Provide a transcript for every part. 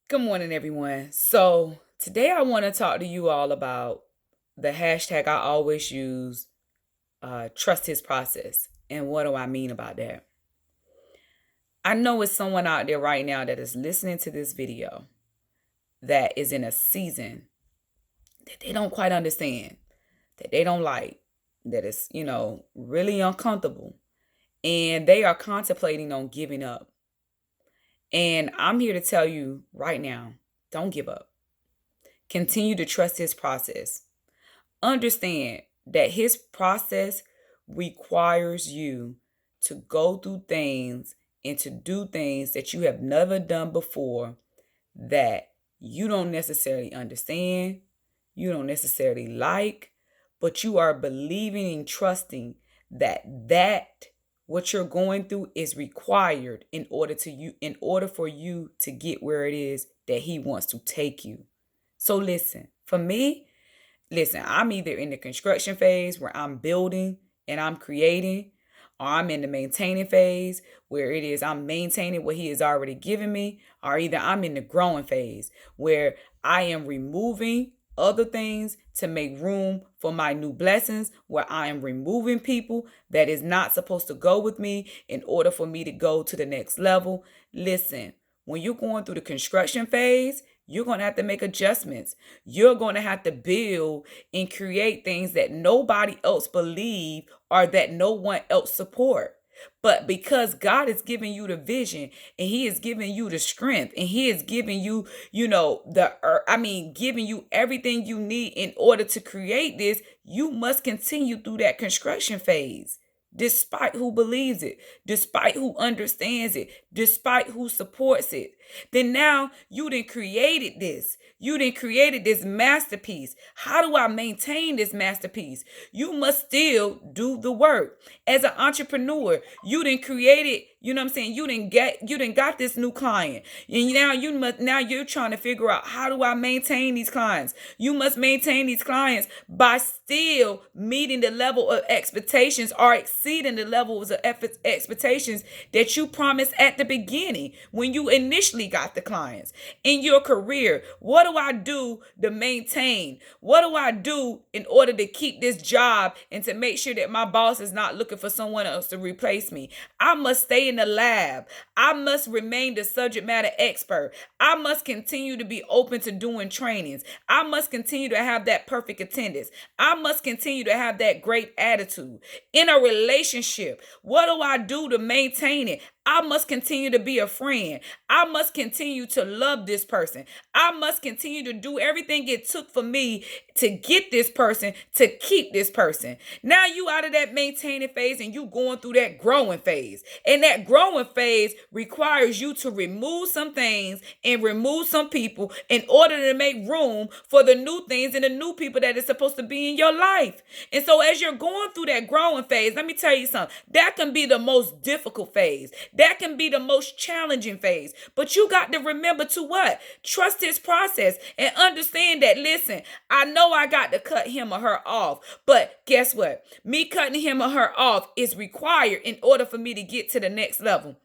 Good morning, everyone. So, today I want to talk to you all about the hashtag I always use, trust his process. And what do I mean about that? I know it's someone out there right now that is listening to this video that is in a season that they don't quite understand, that they don't like, that is, really uncomfortable. And they are contemplating on giving up. And I'm here to tell you right now, don't give up. Continue to trust his process. Understand that his process requires you to go through things and to do things that you have never done before, that you don't necessarily understand, you don't necessarily like, but you are believing and trusting that what you're going through is required in order for you to get where it is that he wants to take you. So listen, for me, listen, I'm either in the construction phase where I'm building and I'm creating, or I'm in the maintaining phase where it is I'm maintaining what he has already given me, or either I'm in the growing phase where I am removing other things to make room for my new blessings, where I am removing people that is not supposed to go with me in order for me to go to the next level. Listen, when you're going through the construction phase, you're going to have to make adjustments. You're going to have to build and create things that nobody else believe or that no one else support. But because God is giving you the vision and he is giving you the strength and he is giving you, giving you everything you need in order to create this, you must continue through that construction phase. Despite who believes it, despite who understands it, despite who supports it. Then now you done created this. You done created this masterpiece. How do I maintain this masterpiece? You must still do the work. As an entrepreneur, you done created, you know what I'm saying? You done got this new client. And now you're trying to figure out, how do I maintain these clients? You must maintain these clients by still meeting the level of expectations or exceeding the levels of expectations that you promised at the beginning when you initially got the clients. In your career, what do I do to maintain? What do I do in order to keep this job and to make sure that my boss is not looking for someone else to replace me? I must stay in the lab. I must remain the subject matter expert. I must continue to be open to doing trainings. I must continue to have that perfect attendance. I must continue to have that great attitude. In a relationship, what do I do to maintain it? I must continue to be a friend. I must continue to love this person. I must continue to do everything it took for me to get this person, to keep this person. Now you out of that maintaining phase and you going through that growing phase. And that growing phase requires you to remove some things and remove some people in order to make room for the new things and the new people that is supposed to be in your life. And so as you're going through that growing phase, let me tell you something. That can be the most difficult phase. That can be the most challenging phase. But you got to remember to what? Trust his process and understand that, listen, I know I got to cut him or her off. But guess what? Me cutting him or her off is required in order for me to get to the next level.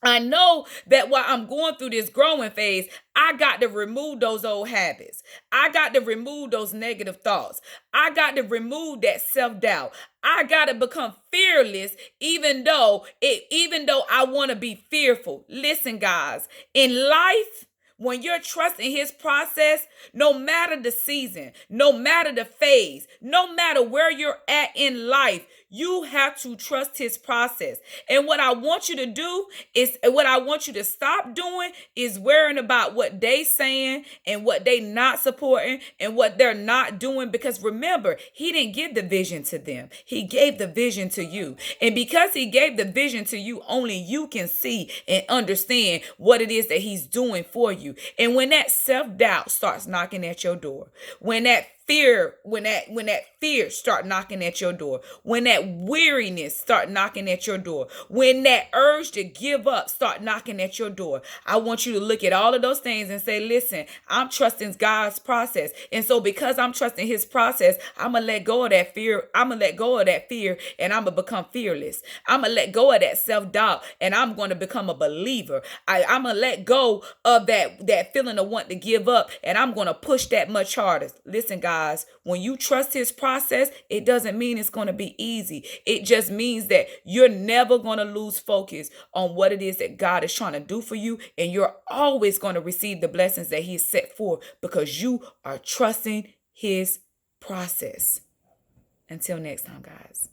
I know that while I'm going through this growing phase, I got to remove those old habits. I got to remove those negative thoughts. I got to remove that self-doubt. I got to become fearless even though I want to be fearful. Listen, guys, in life, when you're trusting his process, no matter the season, no matter the phase, no matter where you're at in life, you have to trust his process. And what I want you to do is, what I want you to stop doing is worrying about what they saying and what they not supporting and what they're not doing. Because remember, he didn't give the vision to them. He gave the vision to you. And because he gave the vision to you, only you can see and understand what it is that he's doing for you. And when that self-doubt starts knocking at your door, when that when that fear start knocking at your door, when that weariness start knocking at your door, when that urge to give up start knocking at your door, I want you to look at all of those things and say, listen, I'm trusting God's process. And so because I'm trusting his process, I'm going to let go of that fear. I'm going to let go of that fear and I'm going to become fearless. I'm going to let go of that self-doubt and I'm going to become a believer. I'm going to let go of that feeling of wanting to give up and I'm going to push that much harder. Listen, guys, when you trust his process, it doesn't mean it's going to be easy. It just means that you're never going to lose focus on what it is that God is trying to do for you. And you're always going to receive the blessings that he's set forth because you are trusting his process. Until next time, guys.